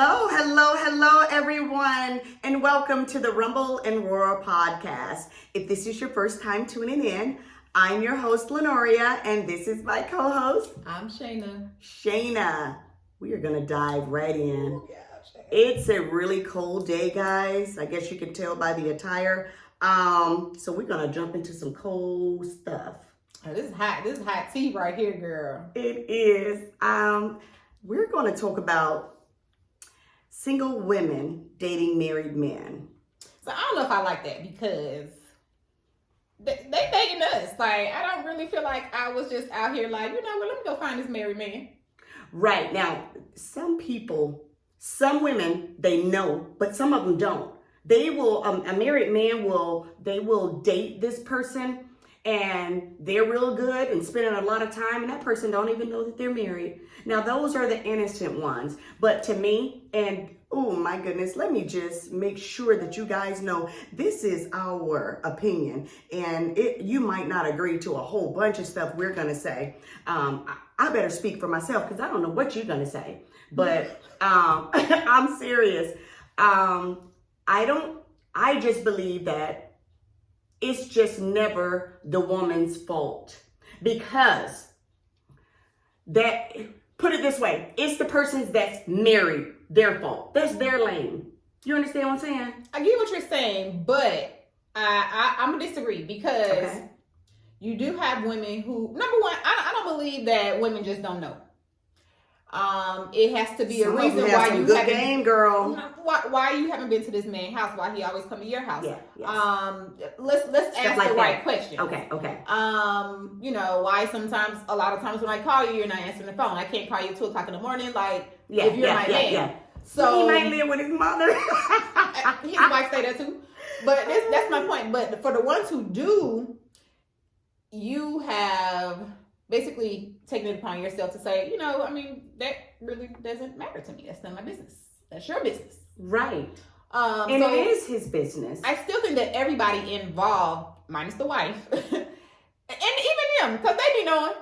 Hello, everyone, and welcome to the Rumble and Roar podcast. If this is your first time tuning in, I'm your host, Lenoria, and this is my co-host. I'm Shayna. Shayna, we are going to dive right in. It's a really cold day, guys. I guess you can tell by the attire. So we're going to jump into some cold stuff. Oh, this is hot. This is hot tea right here, girl. It is. We're going to talk about single women dating married men. So I don't know if I like that because they dating us. Like, I don't really feel like I was just out here like, you know what, let me go find this married man. Right. Now, some women, they know, but some of them don't. They will, a married man will date this person and they're real good and spending a lot of time, and that person don't even know that they're married. Now, those are the innocent ones. But to me, and oh my goodness, let me just make sure that you guys know this is our opinion, and you might not agree to a whole bunch of stuff we're gonna say. I better speak for myself because I don't know what you're gonna say, but I'm serious. I just believe that it's just never the woman's fault, because put it this way, it's the person's that's married, their fault. That's their lane. You understand what I'm saying? I get what you're saying, but I'm gonna disagree because you do have women who, number one, I don't believe that women just don't know. It has to be a reason why you haven't game, girl. Why you haven't been to this man's house? Why he always come to your house? Yeah, yes. Let's ask like the right question. Okay. You know, why sometimes, a lot of times when I call you, you're not answering the phone. I can't call you at 2:00 in the morning. Like, if you're my man. Yeah. So he might live with his mother. His wife stay there too. But that's my point. But for the ones who do, you have basically taking it upon yourself to say, you know, I mean, that really doesn't matter to me. That's not my business. That's your business. Right. And so it is his business. I still think that everybody involved, minus the wife, and even them, because they be knowing.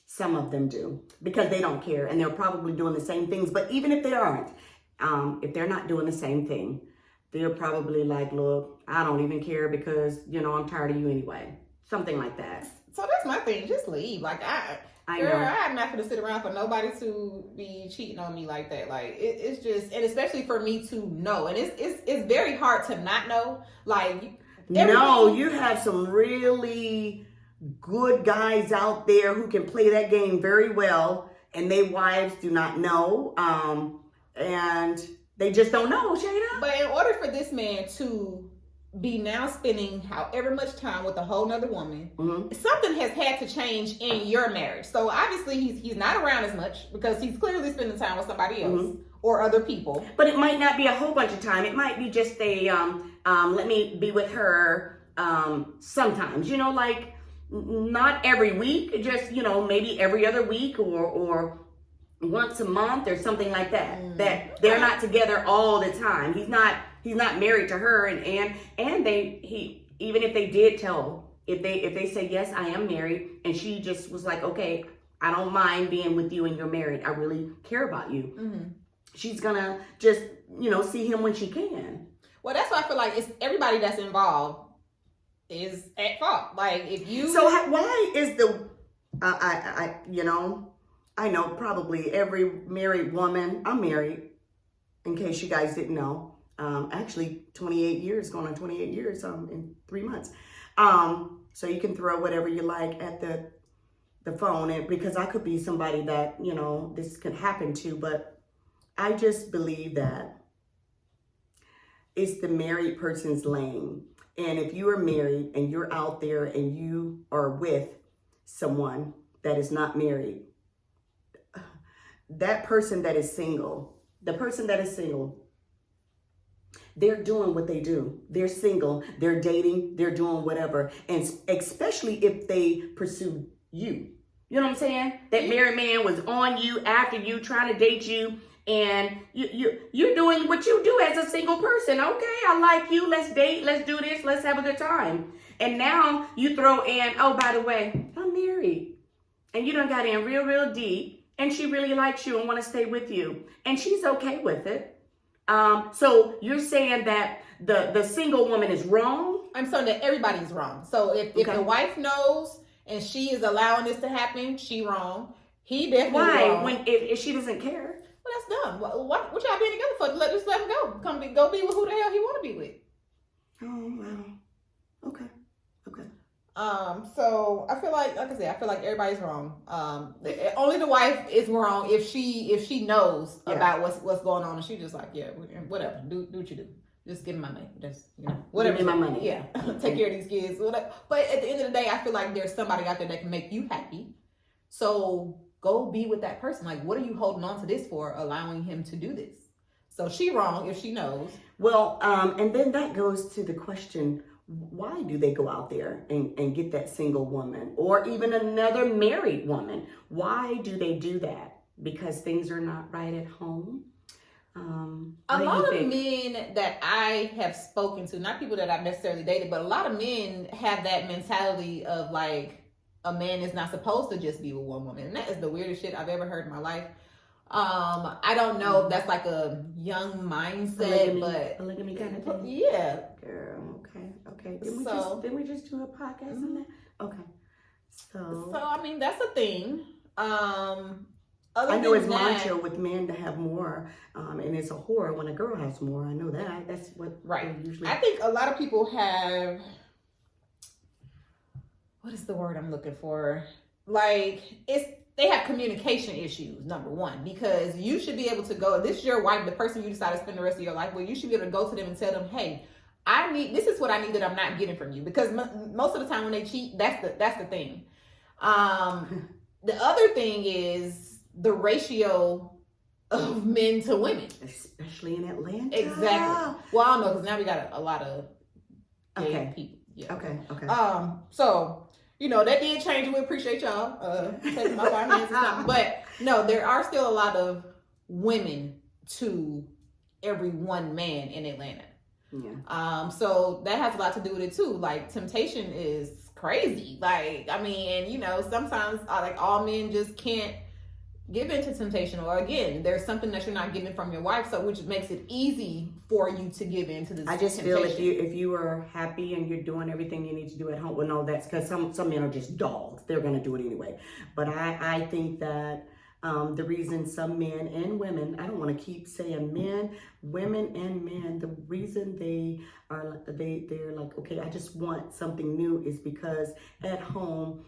Some of them do, because they don't care, and they're probably doing the same things. But even if they aren't, if they're not doing the same thing, they're probably like, look, I don't even care because, you know, I'm tired of you anyway. Something like that. So that's my thing. Just leave. Like, I'm not going to sit around for nobody to be cheating on me like that. Like, it's just, and especially for me to know. And it's very hard to not know. Like, no, you have some really good guys out there who can play that game very well, and their wives do not know. And they just don't know, Shayna. But in order for this man to be now spending however much time with a whole nother woman, something has had to change in your marriage. So obviously he's not around as much because he's clearly spending time with somebody else or other people. But it might not be a whole bunch of time. It might be just a let me be with her sometimes, you know, like not every week, just, you know, maybe every other week or once a month or something like that. That they're not together all the time. He's not married to her, and even if they did tell, if they say, yes, I am married, and she just was like, okay, I don't mind being with you and you're married, I really care about you. She's gonna just, you know, see him when she can. Well, that's why I feel like it's everybody that's involved is at fault. Like, if you, so why is I know probably every married woman, I'm married, in case you guys didn't know. Actually 28 years, going on 28 years in 3 months. So you can throw whatever you like at the phone, and because I could be somebody that, you know, this could happen to, but I just believe that it's the married person's lane. And if you are married and you're out there and you are with someone that is not married, that person that is single, the person that is single, they're doing what they do. They're single, they're dating, they're doing whatever. And especially if they pursue you. You know what I'm saying? That married man was on you, after you, trying to date you, and you're doing what you do as a single person. Okay, I like you, let's date, let's do this, let's have a good time. And now you throw in, oh, by the way, I'm married. And you done got in real, real deep. and she really likes you and want to stay with you, and she's okay with it. So you're saying that the single woman is wrong? I'm saying that everybody's wrong. So if the wife knows and she is allowing this to happen, she wrong. He definitely wrong. When if she doesn't care? Well, that's dumb. What y'all being together for? Just let him go. Go be with who the hell he want to be with. Oh wow. Okay. So I feel like I said, everybody's wrong. Only the wife is wrong if she knows about what's going on, and she just like, yeah, whatever, do what you do. Just give me my money. Just whatever. Give me my money. Yeah, take care of these kids. Whatever. But at the end of the day, I feel like there's somebody out there that can make you happy. So go be with that person. Like, what are you holding on to this for? Allowing him to do this. So she wrong if she knows. Well, and then that goes to the question: why do they go out there and get that single woman or even another married woman? Why do they do that? Because things are not right at home? A lot of men that I have spoken to, not people that I've necessarily dated, but a lot of men have that mentality of like, a man is not supposed to just be with one woman. And that is the weirdest shit I've ever heard in my life. I don't know if that's like a young mindset, but polygamy kind of thing. Yeah. Girl, okay. Didn't we just do a podcast on that? Okay. So I mean, that's a thing. I know it's macho with men to have more, and it's a whore when a girl has more. I know that. That's what usually. I think a lot of people have. What is the word I'm looking for? Like they have communication issues, number one, because you should be able to go. This is your wife, the person you decide to spend the rest of your life with. You should be able to go to them and tell them, hey, this is what I need that I'm not getting from you. Because most of the time when they cheat, that's the thing. The other thing is the ratio of men to women, especially in Atlanta. Exactly. Well, I don't know, because now we got a lot of gay people. Yeah. Okay. So that did change. We appreciate y'all taking my finances out. But no, there are still a lot of women to every one man in Atlanta. Yeah. So that has a lot to do with it too. Like, temptation is crazy. Like, I mean, and sometimes like all men just can't give into temptation, or again, there's something that you're not getting from your wife, so which makes it easy for you to give into this. I just feel if you are happy and you're doing everything you need to do at home, well, no, that's because some men are just dogs. They're gonna do it anyway. But I think that the reason some men and women, I don't want to keep saying men, women and men, the reason they're like, okay, I just want something new, is because at home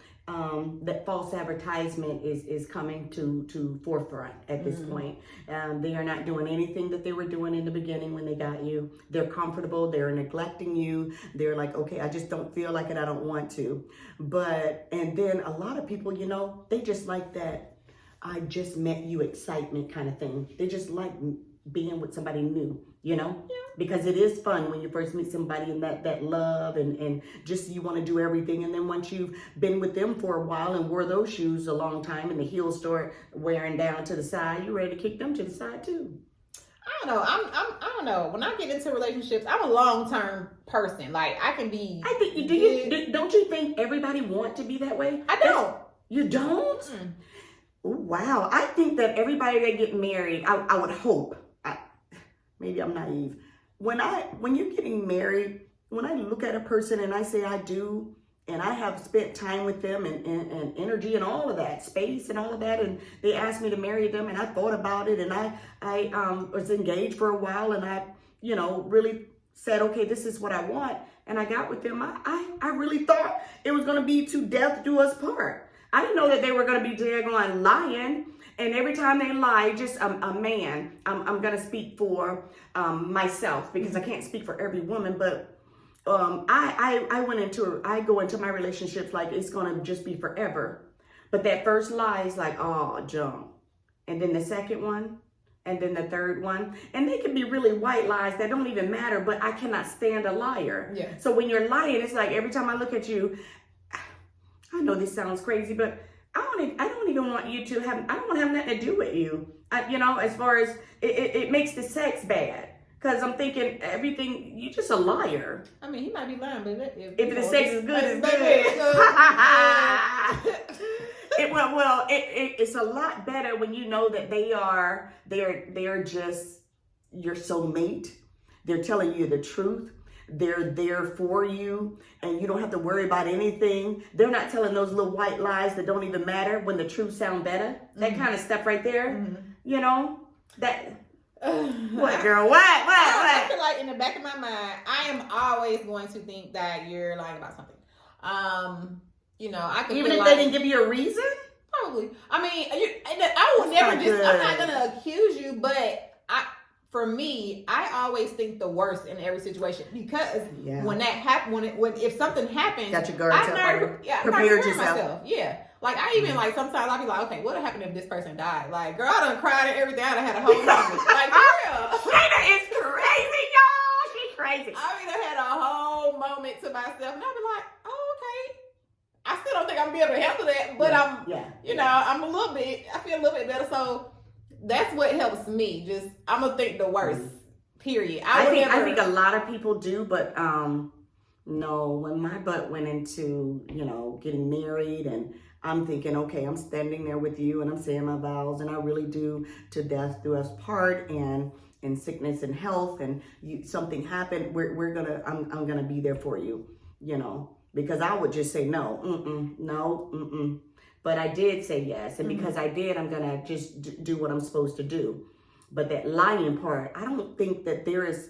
that false advertisement is coming to forefront at this point. They are not doing anything that they were doing in the beginning when they got you. They're comfortable. They're neglecting you. They're like, okay, I just don't feel like it. I don't want to. And then a lot of people, they just like that I just met you excitement kind of thing. They just like being with somebody new, because it is fun when you first meet somebody and that love and just you want to do everything. And then once you've been with them for a while and wore those shoes a long time and the heels start wearing down to the side, you're ready to kick them to the side too. I don't know. I don't know. When I get into relationships, I'm a long-term person. Like, I can be. I think don't you think everybody want to be that way? I don't. You don't? Mm. Wow. I think that everybody that get married, I would hope, maybe I'm naive. When you're getting married, when I look at a person and I say I do, and I have spent time with them and energy and all of that, space and all of that, and they asked me to marry them, and I thought about it, and I was engaged for a while, and I, really said, okay, this is what I want, and I got with them. I really thought it was going to be to death do us part. I didn't know that they were going to be daggone lying. And every time they lie, just a man, I'm going to speak for myself, because I can't speak for every woman. But I go into my relationships like it's going to just be forever. But that first lie is like, oh, jump. And then the second one, and then the third one. And they can be really white lies that don't even matter, but I cannot stand a liar. Yeah. So when you're lying, it's like every time I look at you, I know this sounds crazy, but I don't even want you to have, I don't want to have nothing to do with you. As far as, it makes the sex bad. Because I'm thinking everything, you're just a liar. I mean, he might be lying, but if the sex is good, it's good. It's a lot better when you know that they're just your soulmate. They're telling you the truth. They're there for you, and you don't have to worry about anything. They're not telling those little white lies that don't even matter when the truth sound better. That kind of stuff right there. You know that. What, girl? What? I feel like in the back of my mind, I am always going to think that you're lying about something. You know, I could even if like, they didn't give you a reason. Probably. I mean, I will never just. I'm not gonna accuse you, but for me, I always think the worst in every situation because when that happens, if something happens, got your guards up. Prepared yourself. Yeah. Like I even like sometimes I'll be like, okay, what would happen if this person died? Like, girl, I done cried and everything. I done had a whole moment. Like, for real. Shayna is crazy, y'all. She's crazy. I mean, I had a whole moment to myself, and I'll be like, oh, okay. I still don't think I'm gonna be able to handle that, but I'm a little bit. I feel a little bit better, so. That's what helps me. Just I'm gonna think the worst. Period. I think a lot of people do, but no. When my butt went into getting married, and I'm thinking, okay, I'm standing there with you, and I'm saying my vows, and I really do to death do us part, and in sickness and health, and something happened, I'm gonna be there for you, because I would just say no. But I did say yes. And because I did, I'm going to just do what I'm supposed to do. But that lying part, I don't think that there is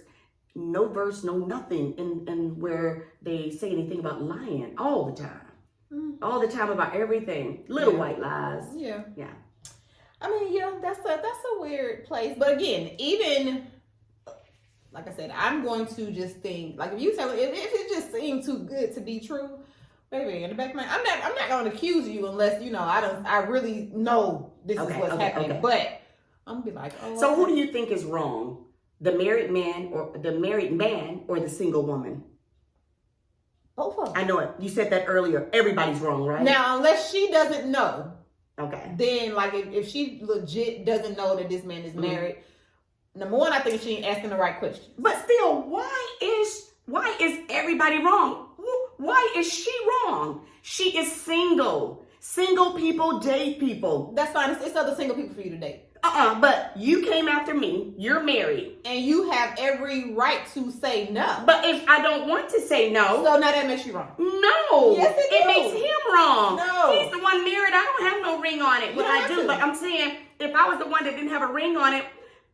no verse, no nothing in where they say anything about lying all the time. All the time about everything. Little white lies. Yeah. Yeah. I mean, that's a weird place. But again, even, like I said, I'm going to just think, like if you tell me, if it just seemed too good to be true, baby, in the back of my mind, I'm not going to accuse you unless I really know this is what's happening. Okay. But I'm gonna be like, oh. So who do you think is wrong, the married man or the single woman? Both of them. I know it. You said that earlier. Everybody's wrong, right? Now, unless she doesn't know. Okay. Then, like, if she legit doesn't know that this man is married, number one, I think she ain't asking the right question. But still, why is everybody wrong? Why is she wrong? She is single. Single people date people. That's fine. It's other single people for you to date. But you came after me. You're married. And you have every right to say no. But if I don't want to say no. So now that makes you wrong. No. Yes, it makes him wrong. No. He's the one married. I don't have no ring on it. But I do. But I'm saying, if I was the one that didn't have a ring on it,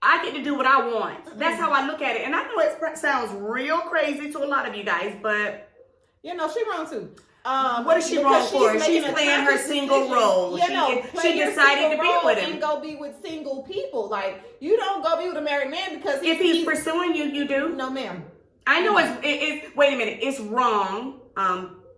I get to do what I want. That's how I look at it. And I know it sounds real crazy to a lot of you guys, but... she wrong too. What is she wrong for? She's playing her single role. She decided to be with him. And go be with single people. Like, you don't go be with a married man because if he's pursuing you, you do. No, ma'am. I know it's wait a minute. It's wrong,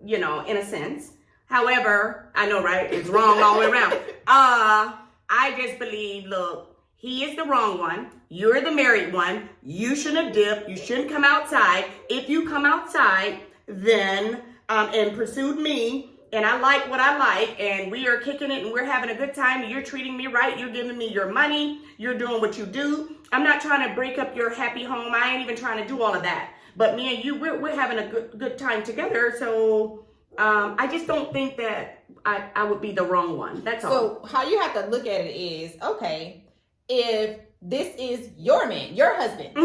in a sense. However, I know, right? It's wrong all the way around. I just believe, look, he is the wrong one. You're the married one. You shouldn't have dipped. You shouldn't come outside. If you come outside, then and pursued me, and I like what I like, and we are kicking it, and we're having a good time, and you're treating me right, you're giving me your money, you're doing what you do. I'm not trying to break up your happy home. I ain't even trying to do all of that. But me and you, we're having a good time together. So I just don't think that I would be the wrong one. That's all. So how you have to look at it is, okay, if this is your man, your husband,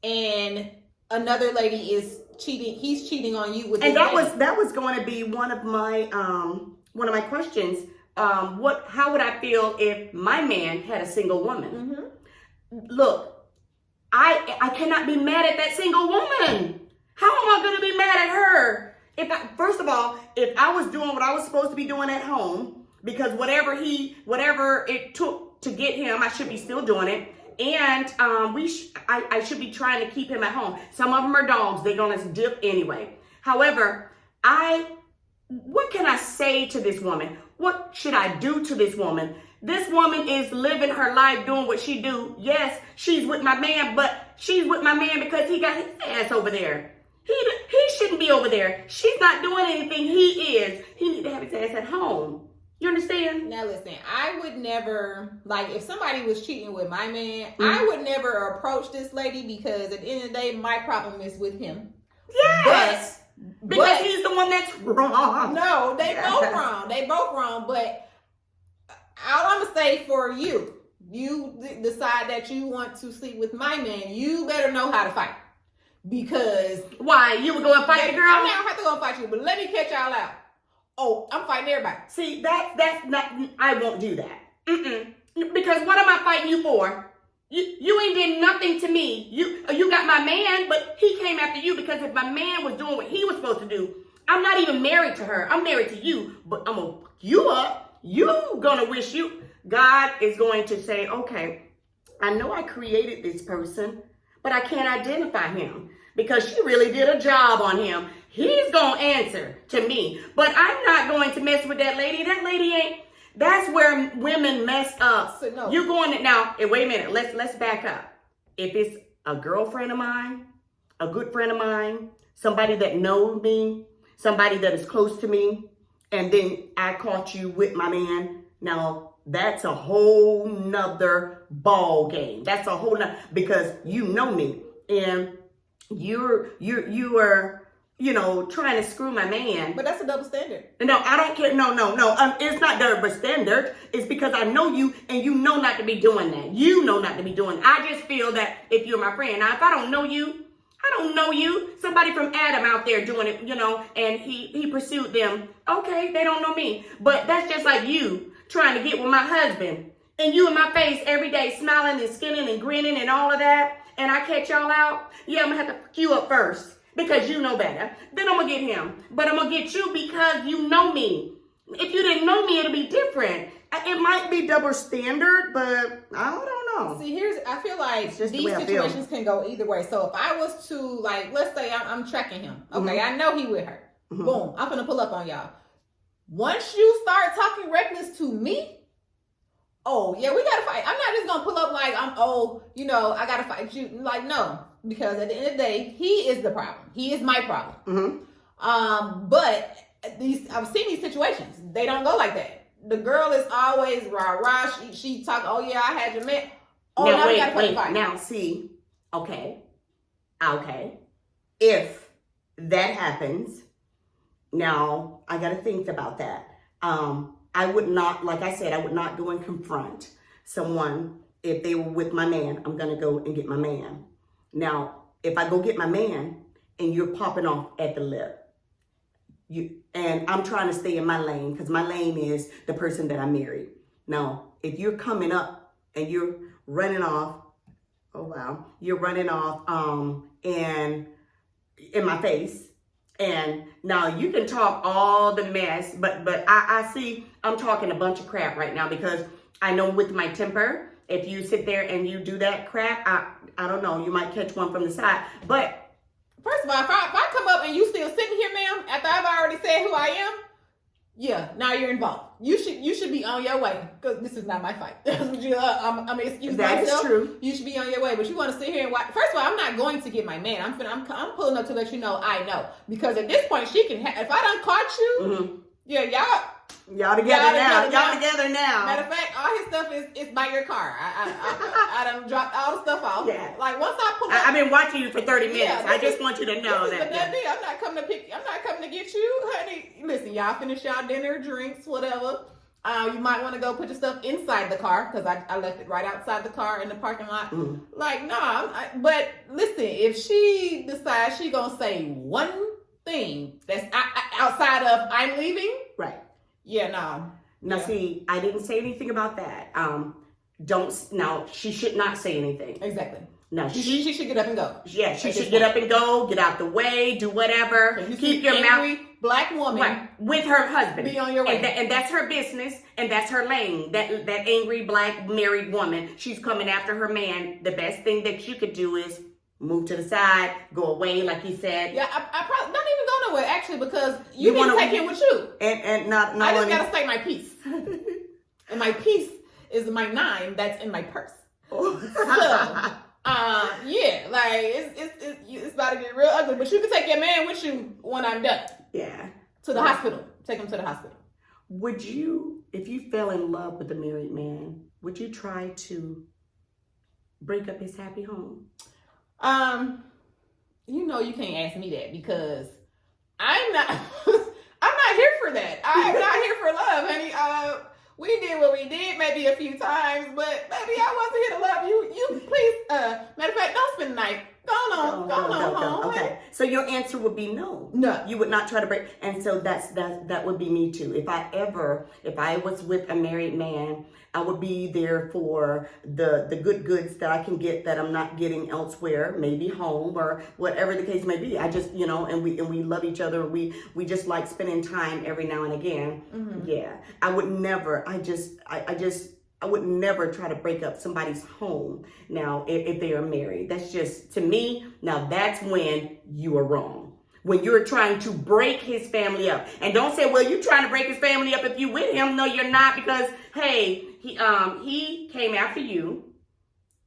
and another lady is cheating, he's cheating on you with, and that was going to be one of my questions. How would I feel if my man had a single woman? Look, I cannot be mad at that single woman. How am I going to be mad at her? First of all, if I was doing what I was supposed to be doing at home, because whatever it took to get him, I should be still doing it. And I should be trying to keep him at home. Some of them are dogs. They're going to dip anyway. However, what can I say to this woman? What should I do to this woman? This woman is living her life doing what she do. Yes, she's with my man, but she's with my man because he got his ass over there. He shouldn't be over there. She's not doing anything. He is. He need to have his ass at home. You understand? Now listen, I would never, like, if somebody was cheating with my man, I would never approach this lady because at the end of the day, my problem is with him. Yes. Because he's the one that's wrong. No, they both wrong. They both wrong. But all I'm gonna say for you, decide that you want to sleep with my man, you better know how to fight. Because why? You would go and fight the girl? I'm not have to go and fight you, but let me catch y'all out. Oh, I'm fighting everybody. See, that's not. I won't do that. Because what am I fighting you for? You ain't did nothing to me. You got my man, but he came after you because if my man was doing what he was supposed to do, I'm not even married to her. I'm married to you, but I'm gonna fuck you up. You gonna wish you. God is going to say, okay, I know I created this person, but I can't identify him because she really did a job on him. He's gonna answer to me, but I'm not going to mess with that lady. That lady ain't. That's where women mess up. So, no. You're going to now. Wait a minute. Let's back up. If it's a girlfriend of mine, a good friend of mine, somebody that knows me, somebody that is close to me, and then I caught you with my man. Now that's a whole nother ball game. That's a whole nother, because you know me and you are. Trying to screw my man. But that's a double standard. No, I don't care. No. It's not double standard. It's because I know you and you know not to be doing that. You know not to be doing. I just feel that if you're my friend, now if I don't know you, somebody from Adam out there doing it, and he pursued them. Okay, they don't know me. But that's just like you trying to get with my husband and you in my face every day smiling and skinning and grinning and all of that. And I catch y'all out. Yeah, I'm going to have to fuck you up first. Because you know better. Then I'm going to get him. But I'm going to get you because you know me. If you didn't know me, it'll be different. It might be double standard, but I don't know. See, I feel like these situations can go either way. So if I was to, let's say I'm tracking him. Okay, I know he with her. Boom, I'm going to pull up on y'all. Once you start talking reckless to me, oh, yeah, we got to fight. I'm not just going to pull up like I got to fight you. No. Because at the end of the day, he is the problem. He is my problem. But I've seen these situations. They don't go like that. The girl is always rah. She talk. Oh yeah, I had your man. Oh, now we gotta fight. Now see, okay. If that happens, now I got to think about that. I would not, like I said, I would not go and confront someone if they were with my man. I'm gonna go and get my man. Now, if I go get my man and you're popping off at the lip, and I'm trying to stay in my lane because my lane is the person that I married. Now, if you're coming up and you're running off, you're running off and in my face, and now you can talk all the mess, but I see I'm talking a bunch of crap right now because I know with my temper, if you sit there and you do that crap, I don't know, you might catch one from the side. But first of all, if I come up and you still sitting here, ma'am, after I've already said who I am, yeah, now you're involved. You should be on your way because this is not my fight. I'm excuse that myself. Is true. You should be on your way, but you want to sit here and watch. First of all, I'm not going to get my man. I'm pulling up to let you know I know because at this point she can. If I done caught you, yeah, Y'all together now. Y'all together now. Matter of fact, all his stuff is by your car. I done dropped all the stuff off. Yeah. Like once I pull up, I've been watching you for 30 minutes. Yeah, I just want you to know that. I'm not coming to get you, honey. Listen, y'all finish y'all dinner, drinks, whatever. You might want to go put your stuff inside the car because I left it right outside the car in the parking lot. But listen, if she decides she gonna say one thing that's outside of I'm leaving, right? Yeah, no. Now, see, I didn't say anything about that. She should not say anything. Exactly. No, she should get up and go. Yeah, she should get up and go, get out the way, do whatever. Keep your mouth. Black woman. Right, with her husband. Be on your way. And that's her business, and that's her lane. That angry black married woman, she's coming after her man. The best thing that you could do is move to the side, go away, like he said. Yeah, I probably not even go nowhere actually because you need to take him with you. And not I just gotta say my piece. And my piece is my 9 that's in my purse. So, it's about to get real ugly. But you can take your man with you when I'm done. Yeah. To the hospital. Take him to the hospital. Would you, if you fell in love with a married man, would you try to break up his happy home? You can't ask me that because I'm not I'm not here for that. I'm not here for love, honey. We did what we did, maybe a few times, but baby, I wasn't here to love you. You please, matter of fact, don't spend the night. Go on home. Okay, so your answer would be no. No. You would not try to break. And so that would be me too. If I was with a married man, I would be there for the good goods that I can get that I'm not getting elsewhere, maybe home or whatever the case may be. I just, and we love each other. We just like spending time every now and again. Mm-hmm. Yeah. I would never, I would never try to break up somebody's home now if they are married. That's just, to me, now that's when you are wrong. When you're trying to break his family up. And don't say, well, you're trying to break his family up if you with him. No, you're not, because, hey, he came after you,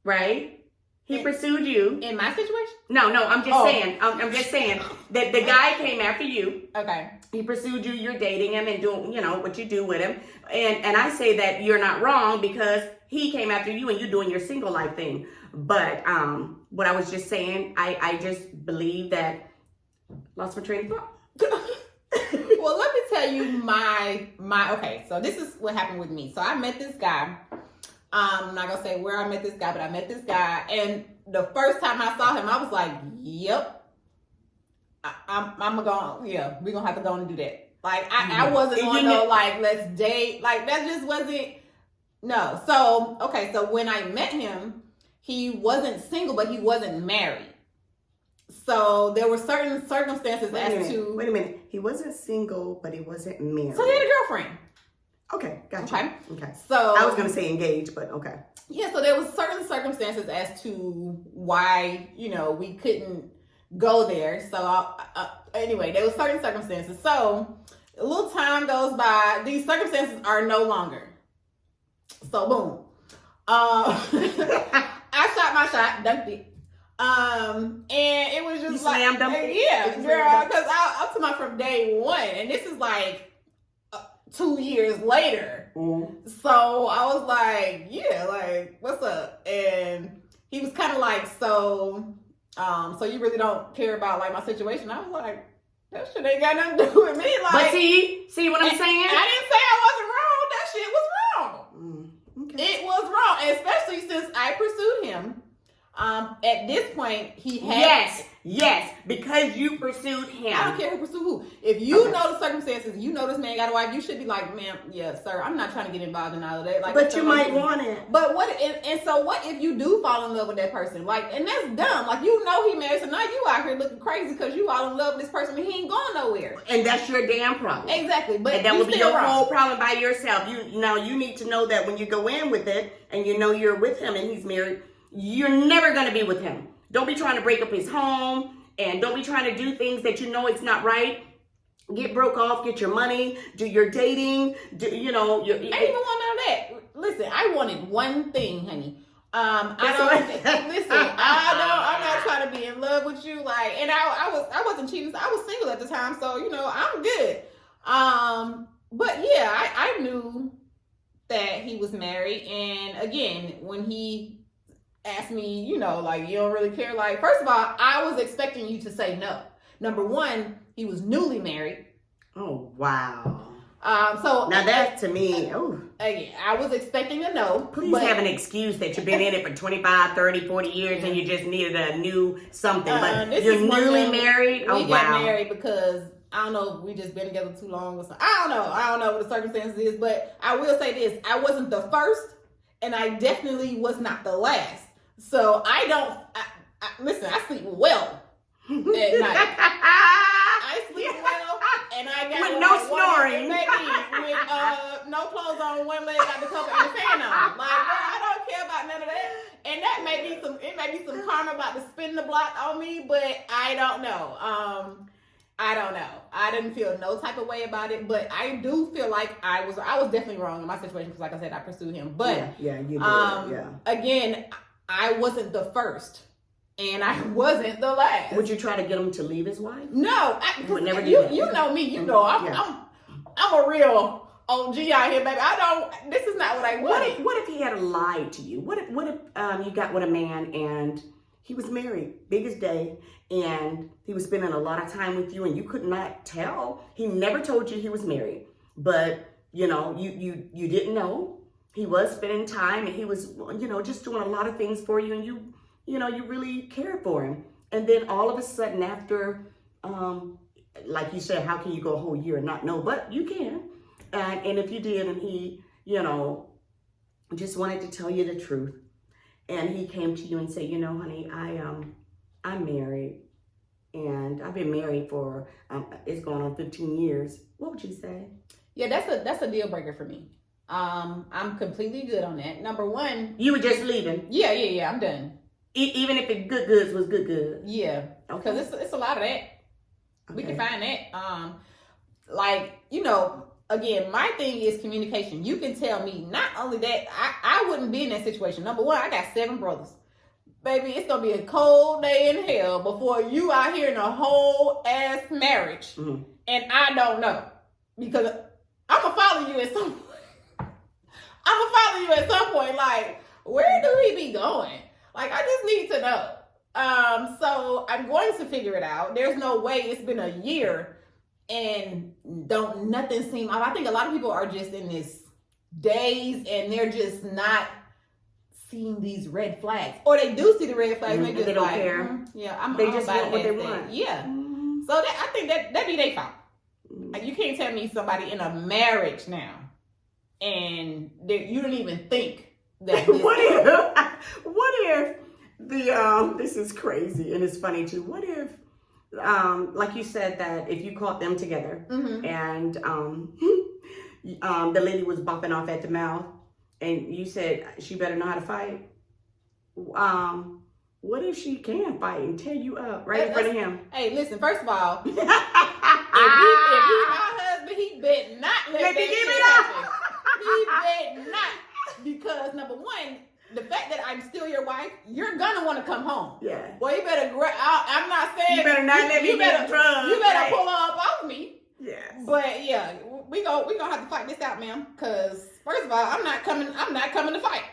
right? He pursued you. In my situation? No, I'm just saying. I'm just saying that the guy came after you. Okay. He pursued you. You're dating him and doing, what you do with him. And I say that you're not wrong because he came after you and you're doing your single life thing. But what I was just saying, I just believe that. Lost my train of thought. Well, let me tell you my okay, so this is what happened with me. So I met this guy. I'm not gonna say where I met this guy, but I met this guy, and the first time I saw him, I was like, yep, I'm gonna go, yeah, we're gonna have to go and do that. Like I wasn't on no like let's date, like that just wasn't, no. So okay, so when I met him, he wasn't single, but he wasn't married. So there were certain circumstances Wait a minute. He wasn't single, but he wasn't married. So he had a girlfriend. Okay, gotcha. Okay. So I was going to say engaged, but okay. Yeah, so there was certain circumstances as to why, we couldn't go there. So anyway, there was certain circumstances. So a little time goes by. These circumstances are no longer. So boom. I shot my shot, dunked it. And it was just like, yeah, girl, because I'm talking about from day one, and this is like 2 years later. Mm-hmm. So I was like, yeah, like, what's up? And he was kind of like, so you really don't care about like my situation? I was like, that shit ain't got nothing to do with me. Like, but see what I'm saying? I didn't say I wasn't wrong. That shit was wrong. Okay. It was wrong, especially since I pursued him. At this point, he had... Yes, because you pursued him. I don't care who pursued who. If you know the circumstances, you know this man got a wife, you should be like, ma'am, yeah, sir, I'm not trying to get involved in all of that. Like, but you might want it. But so what if you do fall in love with that person? Like, and that's dumb. Like, he married, so now you out here looking crazy because you all in love with this person and he ain't going nowhere. And that's your damn problem. Exactly. But and that would be your whole problem by yourself. You need to know that when you go in with it and you're with him and he's married, you're never going to be with him. Don't be trying to break up his home, and don't be trying to do things that you know it's not right. Get broke off, get your money, do your dating, I didn't even want none of that. Listen, I wanted one thing, honey. I'm not trying to be in love with you. Like, and I wasn't cheating. I was single at the time, so I'm good. But yeah, I knew that he was married, and again, when he asked me, like, you don't really care. Like, first of all, I was expecting you to say no. Number one, he was newly married. Oh, wow. So now that to me, again, I was expecting a no. Please have an excuse that you've been in it for 25, 30, 40 years and you just needed a new something. But you're newly married? We got married because, I don't know, we just been together too long or something. I don't know what the circumstances is, but I will say this. I wasn't the first, and I definitely was not the last. So listen, I sleep well at night. I sleep well, and I got with no snoring, with no clothes on, one leg got the cover and the fan on. Like, girl, I don't care about none of that. And that may be some karma about to spin the block on me, but I don't know. I don't know. I didn't feel no type of way about it, but I do feel like I was definitely wrong in my situation because, like I said, I pursued him. But yeah, you did. Again, I wasn't the first, and I wasn't the last. Would you try to get him to leave his wife? No, would never do you that. You know me. You know I'm a real OG out here, baby. This is not what I wanted. What if he had lied to you? What if you got with a man and he was married, biggest day, and he was spending a lot of time with you, and you could not tell? He never told you he was married, but you didn't know. He was spending time, and he was, just doing a lot of things for you, and you really cared for him. And then all of a sudden, after, like you said, how can you go a whole year and not know? But you can. And if you did, and he, just wanted to tell you the truth, and he came to you and said, honey, I'm married, and I've been married for, it's going on 15 years. What would you say? Yeah, that's a deal breaker for me. I'm completely good on that. Number one, You were just leaving, yeah, I'm done. even if the good goods was good. Yeah, because it's a lot of that. We can find that. Again, my thing is communication. You can tell me. Not only that, I wouldn't be in that situation. Number one, I got 7 brothers. Baby, it's gonna be a cold day in hell before you out here in a whole ass marriage, Mhm. and I don't know, because I'm gonna follow you at some. Like, where do he be going? Like, I just need to know. So I'm going to figure it out. There's no way it's been a year and nothing seem. I think a lot of people are just in this daze, and they're just not seeing these red flags, or they do see the red flags, and they just they don't like, care. they just want what they want. Yeah. Mhm. So I think that be their fault. Like, you can't tell me somebody in a marriage now, and you don't even think that. What if the this is crazy, and it's funny too. What if like you said, that if you caught them together, Mhm. and the lady was bopping off at the mouth, and you said she better know how to fight? What if she can fight and tear you up right in front of him? Hey, listen. First of all, if he my husband, he bet not let Let me that give shit it up. happen. He bet not, because number one, the fact that I'm still your wife, you're gonna want to come home. Yeah. Well, you better. I'm not saying You better not let me get drugs. You better right? pull up off me. Yes. But yeah, we gonna have to fight this out, ma'am. Cause first of all, I'm not coming to fight.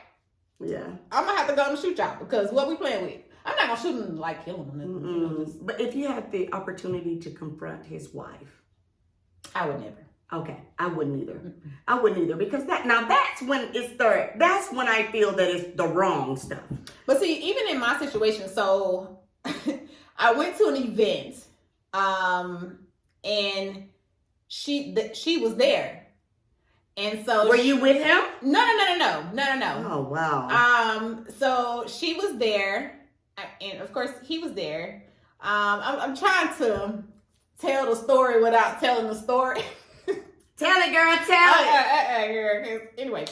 Yeah. I'm gonna have to go and shoot y'all, because what we playing with? I'm not gonna shoot him like kill him. Mm-mm. But if you had the opportunity to confront his wife, I would never. okay, I wouldn't either. I wouldn't either, because that's when that's when I feel that it's the wrong stuff. But see, even in my situation, so I went to an event, and she was there, and so Were you with him? No. Oh wow. So she was there, and of course he was there. I'm trying to tell the story without telling the story. Tell it, girl. Tell it. Girl. Anyway,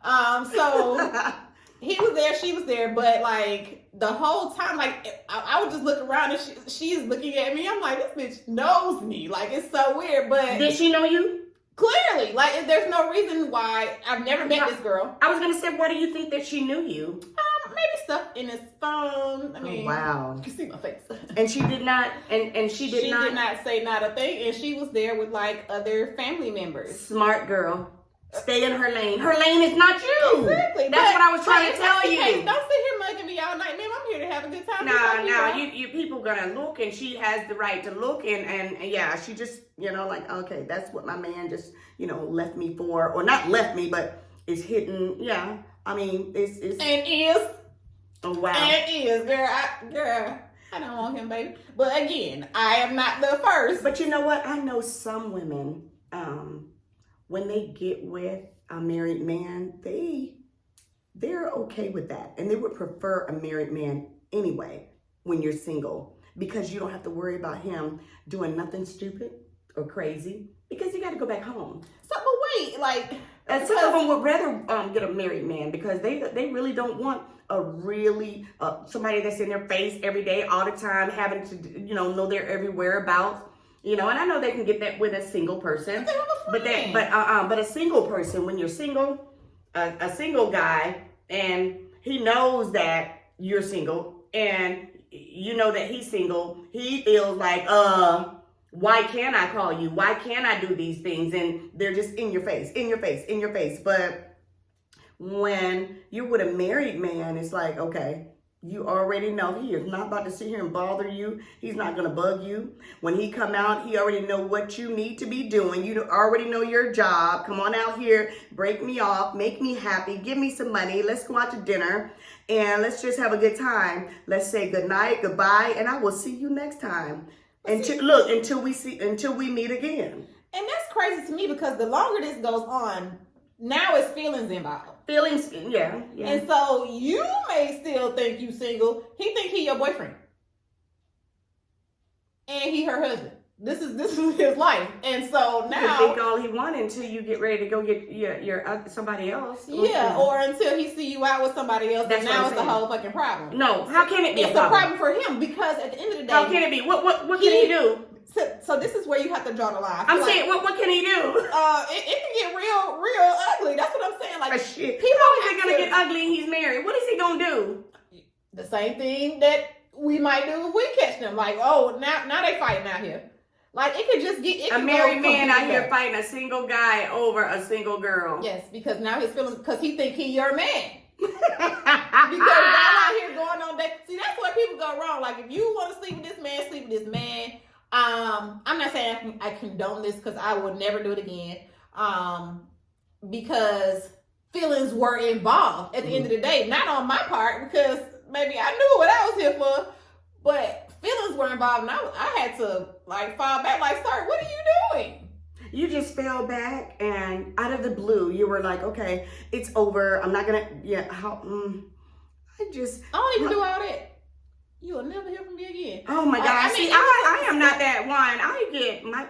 so he was there, she was there, but like the whole time, like I would just look around, and she's looking at me. I'm like, this bitch knows me. Like, it's so weird. But Did she know you? clearly, like, there's no reason why. I've never met this girl. I was gonna say, why do you think that she knew you? Maybe stuff in his phone. I mean, wow. You can see my face. And she did not. And she did not. Did not say not a thing, and she was there with like other family members. Smart girl. Stay in her lane. Her lane is not you. Exactly. That's what I was trying to tell you. Hey, don't sit here mugging me all night, man. I'm here to have a good time. No, you people gonna look, and she has the right to look, and yeah, she just, like, okay, that's what my man just, left me for, or not left me, but is hidden. Yeah, I mean, it's and is. Oh wow. And is, girl. I don't want him, baby. But again, I am not the first. But you know what? I know some women, when they get with a married man, they're okay with that, and they would prefer a married man anyway when you're single, because you don't have to worry about him doing nothing stupid or crazy, because you got to go back home. So, but wait, like, and some of them would rather get a married man, because they really don't want a really somebody that's in their face every day, all the time, having to know their every whereabouts. And I know they can get that with a single person, but a single person, when you're single, a single guy, and he knows that you're single, and you know that he's single, he feels like, why can't I call you? Why can't I do these things? And they're just in your face. But when you're with a married man, it's like, okay, You already know he is not about to sit here and bother you. He's not going to bug you. When he come out, he already know what you need to be doing. You already know your job. Come on out here, break me off, make me happy, give me some money. Let's go out to dinner and let's just have a good time. Let's say good night, goodbye, and I will see you next time. Until we meet again. And that's crazy to me because the longer this goes on, now it's feelings involved. Feelings, yeah. And so you may still think you single. He think he your boyfriend. And he her husband. This is his life. And so now... You can think all he wanted until you get ready to go get your somebody else. Yeah, or until he see you out with somebody else. That's and now it's a whole fucking problem. No, how can it be it's a problem for him because at the end of the day... How can it be? What can he do? So this is where you have to draw the line. I'm saying, what can he do? It can get real ugly. That's what I'm saying. Like, shit. How is it gonna get ugly and he's married? What is he gonna do? The same thing that we might do if we catch them. Like, oh, now they fighting out here. Like, it could just get... a married man out here fighting a single guy over a single girl. Yes, because now his feelings... Because he think he your man. Because y'all out here going on dates. See, that's where people go wrong. Like, if you want to sleep with this man, sleep with this man. I'm not saying I condone this because I would never do it again. Because feelings were involved at the end of the day. Not on my part because maybe I knew what I was here for. But feelings were involved and I had to like fall back like, sir, what are you doing? You just fell back and out of the blue, you were like, okay, it's over. I'm not going to, I don't even do all that. You will never hear from me again. Oh my gosh. I am not that one.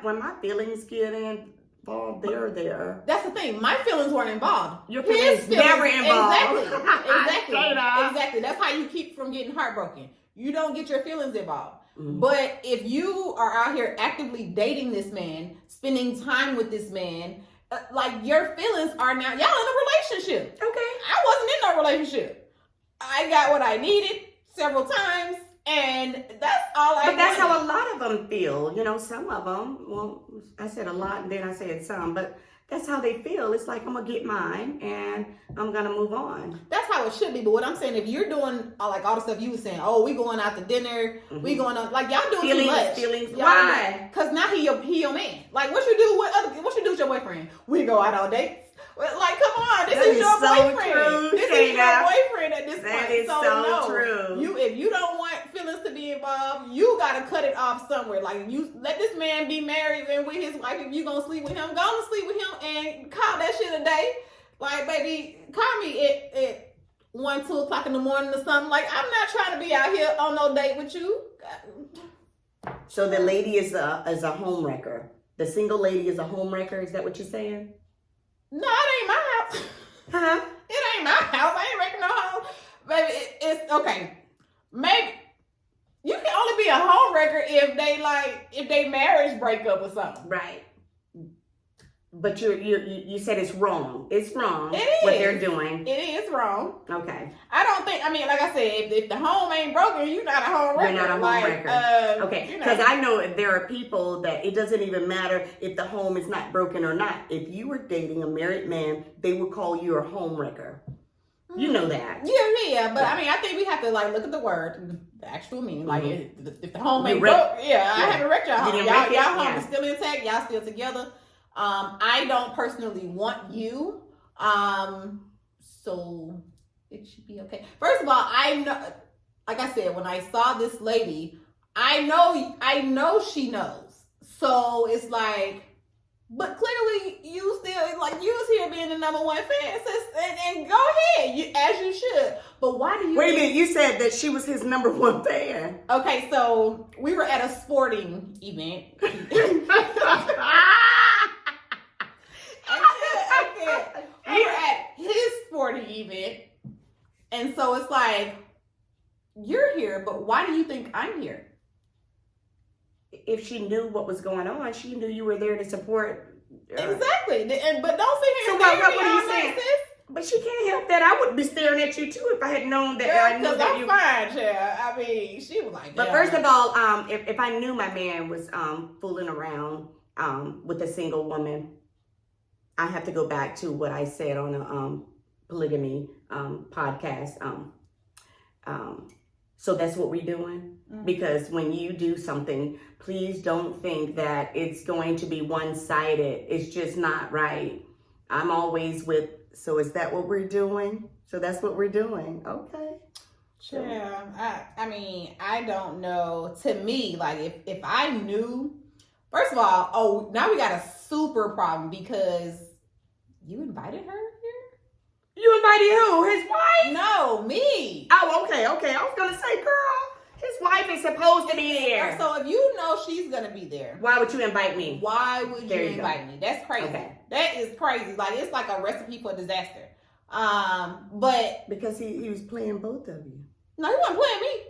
When my feelings get involved, they're there. That's the thing. My feelings weren't involved. Your feelings never involved. Exactly. That's how you keep from getting heartbroken. You don't get your feelings involved. Mm-hmm. But if you are out here actively dating this man, spending time with this man, like your feelings are now, y'all in a relationship. Okay. I wasn't in no relationship. I got what I needed several times, and that's all I But that's how a lot of them feel. You know, some of them, well, I said a lot and then I said some, but that's how they feel. It's like, I'm going to get mine and I'm going to move on. That's how it should be. But what I'm saying, if you're doing like all the stuff you were saying, oh, we going out to dinner, we going out, like y'all doing too much. Feelings. Why? Because now he your man. Like what you do with your boyfriend? We go out on dates. Like, come on, this is your boyfriend. True, this is your boyfriend at this point. That is so true. If you don't want feelings to be involved, you gotta cut it off somewhere. Like, you let this man be married and with his wife. If you gonna sleep with him, go to sleep with him and call that shit a day. Like, baby, call me at 1, 2 o'clock in the morning or something. Like, I'm not trying to be out here on no date with you. So the lady is a home wrecker. The single lady is a home wrecker. Is that what you're saying? No, it ain't my house. Huh? It ain't my house. I ain't wrecking no house. Baby, it's okay. Maybe you can only be a home wrecker if they marriage break up or something. Right. But you said it's wrong. It's wrong. It is. What they're doing. It is wrong. Okay. I don't think, like I said, if the home ain't broken, you're not a home wrecker. You're not a home wrecker. Okay. Because I know there are people that it doesn't even matter if the home is not broken or not. If you were dating a married man, they would call you a home wrecker. You know that. Yeah. But I think we have to look at the word, the actual meaning. Like if the home ain't broke, I haven't wrecked y'all home. Y'all home is still intact. Y'all still together. I don't personally want you. So it should be okay. First of all, I know, like I said, when I saw this lady, I know she knows. So it's like, but clearly you still, you was here being the number one fan, and go ahead, as you should. But why do you... Wait a minute, you said that she was his number one fan. Okay, so we were at a sporting event. We were at his sporting event, and so it's like, you're here, but why do you think I'm here? If she knew what was going on, she knew you were there to support. Exactly, but don't sit here. So what are you saying? But she can't help that. I would be staring at you too if I had known that. Girl, I knew that I'm fine, Cher. She was like. But first of all, if I knew my man was fooling around with a single woman, I have to go back to what I said on a polygamy podcast. So that's what we're doing. Because when you do something, please don't think that it's going to be one-sided. It's just not right. I'm always with, so is that what we're doing? So that's what we're doing. Okay. Yeah, I mean, I don't know. To me, like if I knew, first of all, now we got a super problem because you invited her here? You invited who? His wife? No, me. Oh, okay. I was gonna say, girl, his wife is supposed to be there. So if you know she's gonna be there, why would you invite me? Why would you invite me? That's crazy. Okay. That is crazy. Like it's like a recipe for disaster. But because he was playing both of you. No, he wasn't playing me.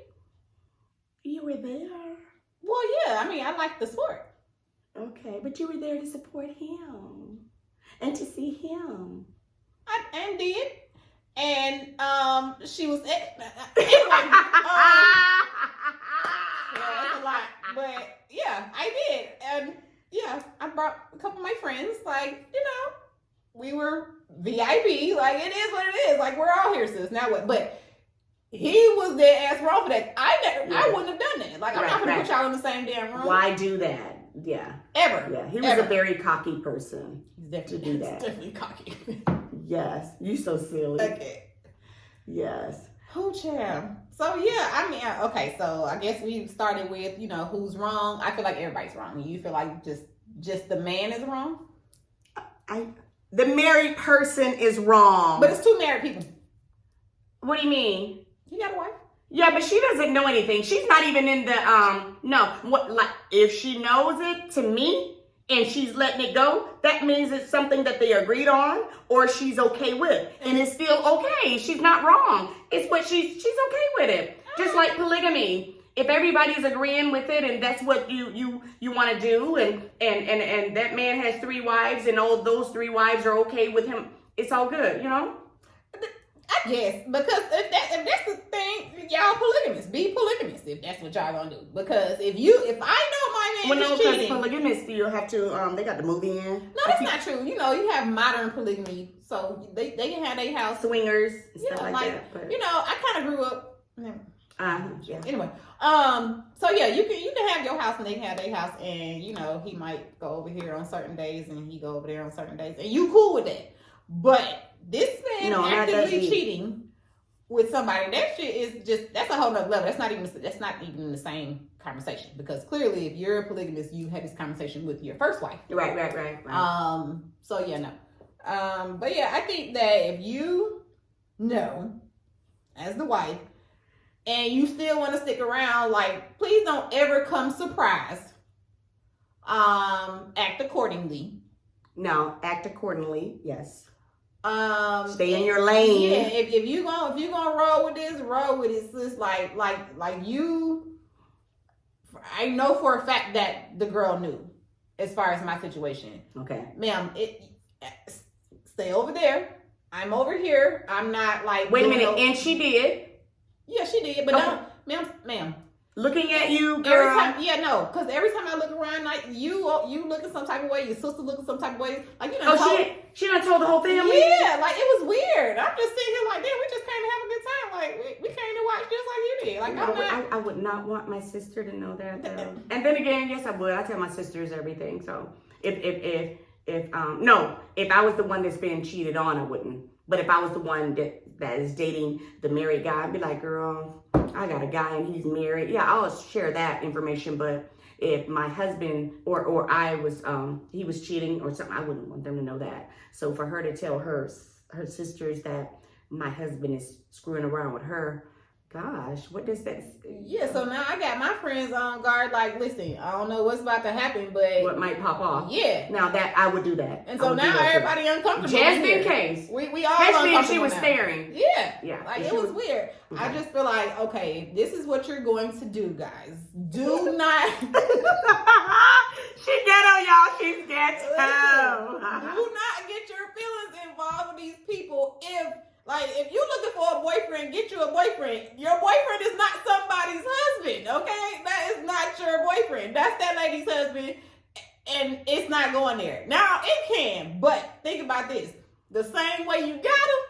You were there. Well, yeah. I mean, I like the sport. Okay, but you were there to support him and to see him. I did. And she was anyway. Yeah, that's a lot. But yeah, I did. And yeah, I brought a couple of my friends. Like, we were VIP. Like, it is what it is. Like, we're all here, sis. Now what? But he was dead ass wrong for that. I wouldn't have done that. Like, I'm not gonna put y'all in the same damn room. Why do that? Yeah. Ever. Yeah. He was a very cocky person. He's definitely to do that. He's definitely cocky. Yes. You so silly. Okay. Yes. Oh, child. So yeah, I mean, okay. So I guess we started with who's wrong. I feel like everybody's wrong. You feel like just the man is wrong. The married person is wrong. But it's two married people. What do you mean? He got a wife. Yeah, but she doesn't know anything. She's not even in the no. What, like, if she knows it to me and she's letting it go, that means it's something that they agreed on or she's okay with. And it's still okay. She's not wrong. It's what she's okay with it. Just like polygamy. If everybody's agreeing with it and that's what you want to do and that man has 3 wives and all those 3 wives are okay with him, it's all good, I guess, because if that's the thing, y'all polygamous. Be polygamous if that's what y'all gonna do. Because if I know my man is cheating. Because polygamous, you have to, they got to move in. No, that's not true. You have modern polygamy, so they can have their house. Swingers and stuff like that. But. I kind of grew up. Yeah. Anyway, so yeah, you can have your house and they can have their house, and he might go over here on certain days and he go over there on certain days, and you cool with that. But this man actively cheating with somebody, that shit is that's a whole nother level. That's not even the same conversation, because clearly if you're a polygamist, you had this conversation with your first wife. Right. So yeah, no. But yeah, I think that if you know as the wife and you still want to stick around, like, please don't ever come surprised. Act accordingly. No, act accordingly. Yes. Stay in your lane. Yeah, if you gonna roll with this, roll with it. Sis. Like you, I know for a fact that the girl knew, as far as my situation. Okay, ma'am, stay over there. I'm over here. I'm not like. Wait a minute, and she did. Yeah, she did, but okay. No, ma'am. Looking at you, girl. Because every time I look around, like you looking some type of way, your sister looking some type of way, like she done told the whole family. Yeah, like it was weird. I'm just sitting here like, damn, we just came to have a good time. Like we came to watch just like you did. Like I would not want my sister to know that though. And then again, yes, I would. I tell my sisters everything. So if I was the one that's being cheated on, I wouldn't. But if I was the one that is dating the married guy, I'd be like, girl, I got a guy and he's married. Yeah, I'll share that information. But if my husband or I was, he was cheating or something, I wouldn't want them to know that. So for her to tell her sisters that my husband is screwing around with her, gosh, what does that? Yeah, so now I got my friends on guard. Like, listen, I don't know what's about to happen, but what might pop off? Yeah. Now that I would do that, and so now everybody uncomfortable. Just in case, we all especially uncomfortable if she was now. staring. Yeah. Like it was weird. Okay. I just feel like, okay, this is what you're going to do, guys. Do not. She ghetto, y'all. She's ghetto. Do not get your feelings involved with these people. If you're looking for a boyfriend, get you a boyfriend. Your boyfriend is not somebody's husband, okay? That is not your boyfriend. That's that lady's husband, and it's not going there. Now, it can, but think about this. The same way you got him,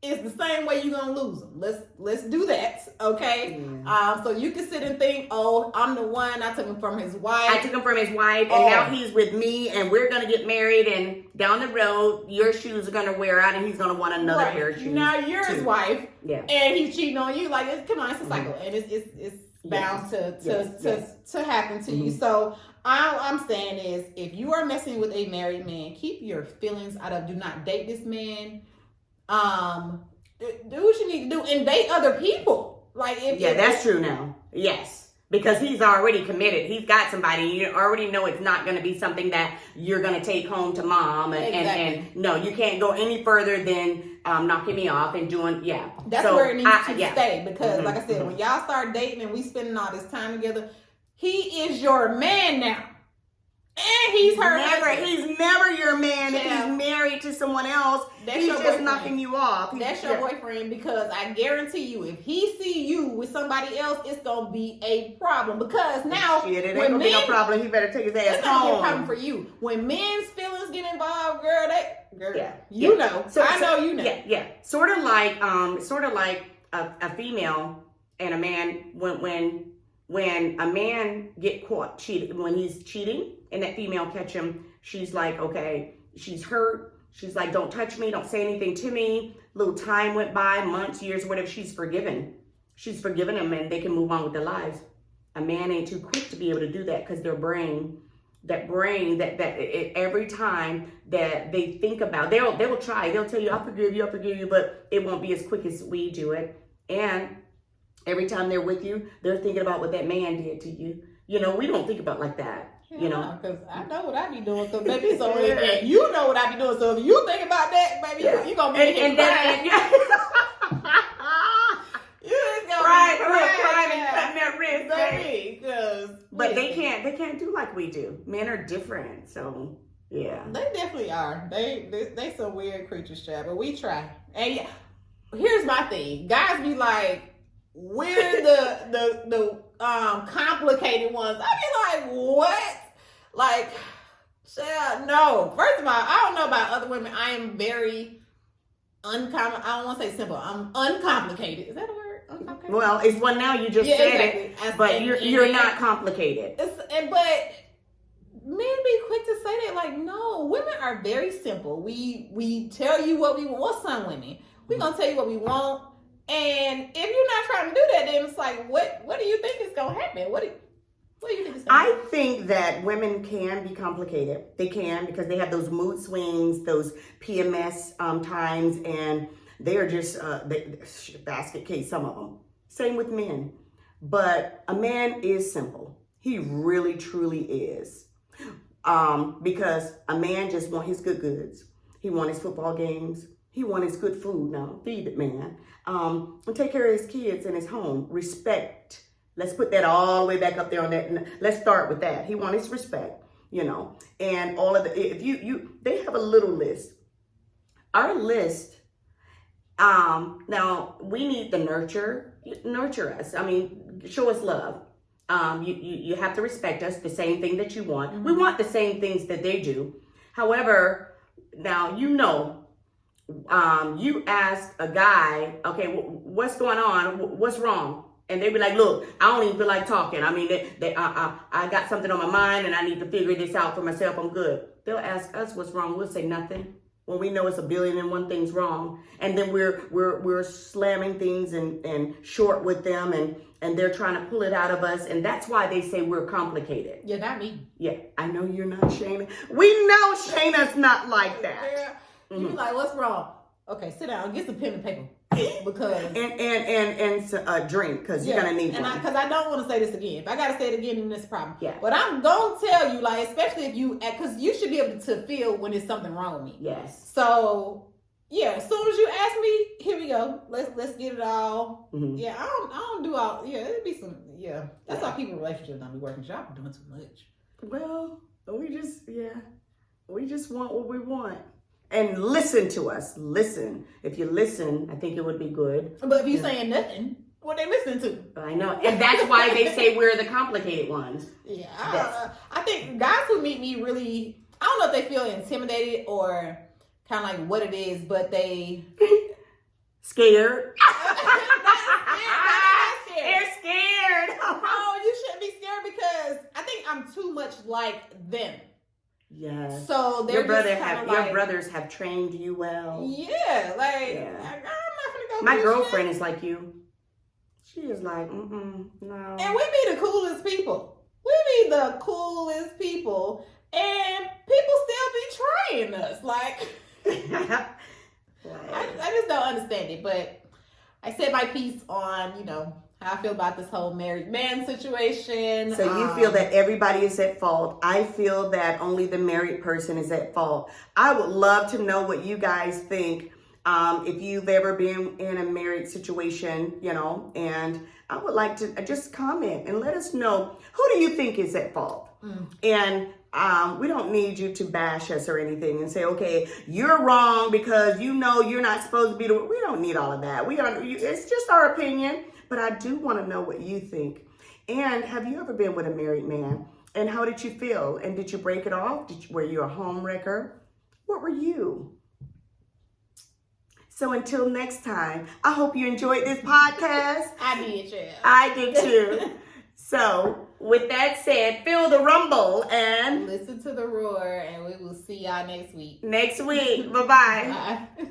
it's the same way you're gonna lose them. Let's do that, okay? So you can sit and think, oh, I'm the one. I took him from his wife. I took him from his wife, and now he's with me, and we're gonna get married. And down the road, your shoes are gonna wear out, and he's gonna want another pair of shoes. Now you're his wife, yeah, and he's cheating on you. Like, come on, it's a cycle, and it's bound to happen to you. So all I'm saying is, if you are messing with a married man, keep your feelings out of. Do not date this man. Do what you need to do and date other people. Like, that's true now. Yes, because he's already committed. He's got somebody. You already know it's not going to be something that you're going to take home to mom. And no, you can't go any further than knocking me off and doing. Yeah, that's where it needs to stay. Because, like I said, when y'all start dating and we spending all this time together, he is your man now. And he's never your man if he's married to someone else. He's just knocking you off. That's your boyfriend, because I guarantee you, if he see you with somebody else, it's gonna be a problem. Because now, it ain't gonna be no problem. He better take his ass home. It's not gonna be a problem for you. When men's feelings get involved, girl, you know. I know you know. Yeah. Sort of like a female and a man when a man get caught cheating, when he's cheating and that female catch him, she's like, okay, she's hurt. She's like, don't touch me. Don't say anything to me. Little time went by, months, years, whatever. She's forgiven. She's forgiven him, and they can move on with their lives. A man ain't too quick to be able to do that, because their brain, that every time that they think about, they will try. They'll tell you, I forgive you, but it won't be as quick as we do it. And every time they're with you, they're thinking about what that man did to you. You know, we don't think about like that. You know, because I know what I be doing. So maybe you know what I be doing. So if you think about that, baby, you gonna be crying. You just gonna crying and cutting that wrist, baby. But they can't do like we do. Men are different, so yeah. They definitely are. They some weird creatures, child. But we try. And here's my thing. Guys be like, we're the complicated ones. I be like, what? Like, no. First of all, I don't know about other women. I am very I don't want to say simple. I'm uncomplicated. Is that a word? Uncomplicated? Well, it's one now. You just said it, but you're not complicated. But men be quick to say that. Like, no, women are very simple. We tell you what we want. What's some women? We gonna tell you what we want. And if you're not trying to do that, then it's like, what do you think is going to happen? What do you think is going to happen? I think that women can be complicated. They can, because they have those mood swings, those PMS times, and they are just basket case, some of them. Same with men. But a man is simple. He really, truly is. Because a man just wants his good goods. He wants his football games. He wants his good food. Now, feed it, man. And take care of his kids and his home. Respect. Let's put that all the way back up there on that. Let's start with that. He wants his respect, you know. And all of they have a little list. Our list, now we need the nurture us. I mean, show us love. You have to respect us, the same thing that you want. Mm-hmm. We want the same things that they do. However, now, you ask a guy, okay, what's going on? What's wrong? And they be like, look, I don't even feel like talking. I mean, I got something on my mind and I need to figure this out for myself. I'm good. They'll ask us what's wrong. We'll say nothing. When we know it's 1,000,001 things wrong. And then we're slamming things and short with them and they're trying to pull it out of us. And that's why they say we're complicated. Yeah, not me. Yeah, I know you're not, Shayna. We know Shayna's not like that. Yeah. You like, what's wrong? Okay, sit down. Get some pen and paper. Because and a drink, because you're gonna need one. Because I don't want to say this again. If I gotta say it again, then it's a problem. Yeah. But I'm gonna tell you, like, especially if because you should be able to feel when there's something wrong with me. Yes. So yeah, as soon as you ask me, here we go. Let's get it all. Mm-hmm. Yeah, I don't do all. Yeah, it'd be some. Yeah, that's how people in relationships don't be working. Y'all be doing too much. Well, we just want what we want. And listen to us. Listen. If you listen, I think it would be good. But if you're saying nothing, what they listening to? I know. And that's why they say we're the complicated ones. Yeah. I think guys who meet me really, I don't know if they feel intimidated or kind of like what it is, but they Scared. They're scared. No, you shouldn't be scared because I think I'm too much like them. Yes. So they're your brothers have trained you well. Yeah, like Yeah. I'm not gonna go. My do girlfriend shit. is like you. She is like, no. And we be the coolest people. We be the coolest people, and people still be trying us. Like, I just don't understand it. But I said my piece on, how I feel about this whole married man situation. So you feel that everybody is at fault. I feel that only the married person is at fault. I would love to know what you guys think. If you've ever been in a married situation, and I would like to just comment and let us know, who do you think is at fault? And we don't need you to bash us or anything and say, okay, you're wrong because you're not supposed to be we don't need all of that. It's just our opinion, but I do want to know what you think. And have you ever been with a married man? And how did you feel? And did you break it off? Were you a home wrecker? What were you? So until next time, I hope you enjoyed this podcast. I did, yeah. I did too. So with that said, feel the rumble and listen to the roar, and we will see y'all next week. Next week. Bye-bye. Bye.